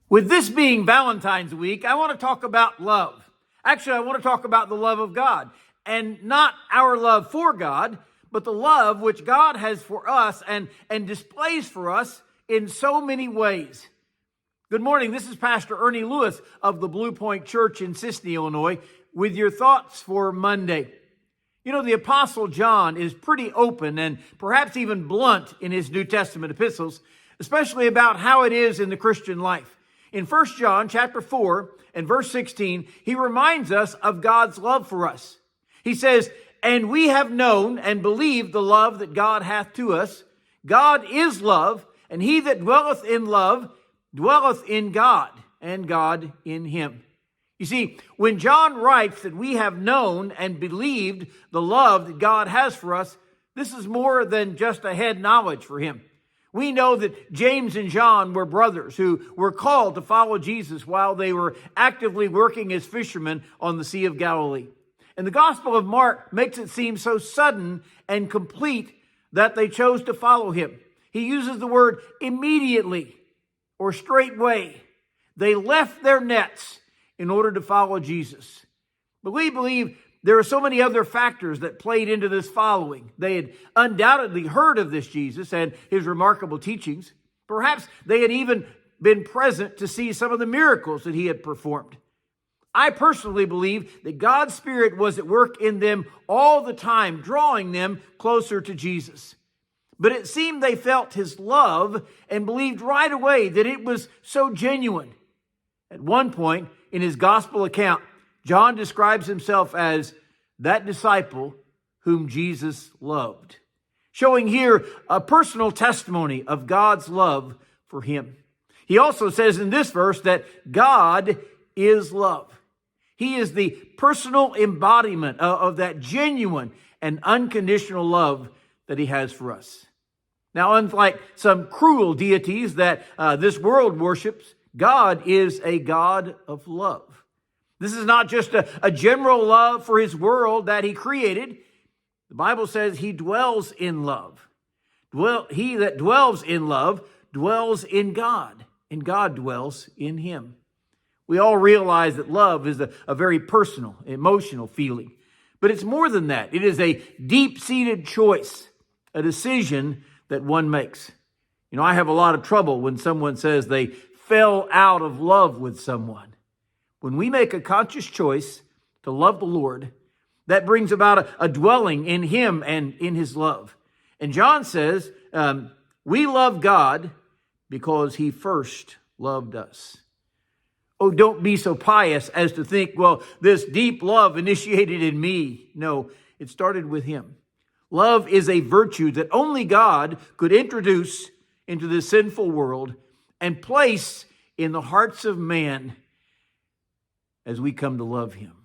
With this being Valentine's week, I want to talk about love. Actually, I want to talk about the love of God, and not our love for God, but the love which God has for us and displays for us in so many ways. Good morning. This is Pastor Ernie Lewis of the Blue Point Church in Sisney, Illinois, with your thoughts for Monday. You know, the Apostle John is pretty open and perhaps even blunt in his New Testament epistles, especially about how it is in the Christian life. In 1 John chapter 4 and verse 16, he reminds us of God's love for us. He says, "And we have known and believed the love that God hath to us. God is love, and he that dwelleth in love dwelleth in God, and God in him." You see, when John writes that we have known and believed the love that God has for us, this is more than just a head knowledge for him. We know that James and John were brothers who were called to follow Jesus while they were actively working as fishermen on the Sea of Galilee. And the Gospel of Mark makes it seem so sudden and complete that they chose to follow him. He uses the word immediately or straightway. They left their nets in order to follow Jesus. But we believe there are so many other factors that played into this following. They had undoubtedly heard of this Jesus and his remarkable teachings. Perhaps they had even been present to see some of the miracles that he had performed. I personally believe that God's Spirit was at work in them all the time, drawing them closer to Jesus. But it seemed they felt his love and believed right away that it was so genuine. At one point in his gospel account, John describes himself as that disciple whom Jesus loved, showing here a personal testimony of God's love for him. He also says in this verse that God is love. He is the personal embodiment of that genuine and unconditional love that he has for us. Now, unlike some cruel deities that this world worships, God is a God of love. This is not just a general love for his world that he created. The Bible says he dwells in love. He that dwells in love dwells in God, and God dwells in him. We all realize that love is a very personal, emotional feeling. But it's more than that. It is a deep-seated choice, a decision that one makes. You know, I have a lot of trouble when someone says they fell out of love with someone. When we make a conscious choice to love the Lord, that brings about a dwelling in him and in his love. And John says, we love God because he first loved us. Oh, don't be so pious as to think, well, this deep love initiated in me. No, it started with him. Love is a virtue that only God could introduce into this sinful world and place in the hearts of man as we come to love him.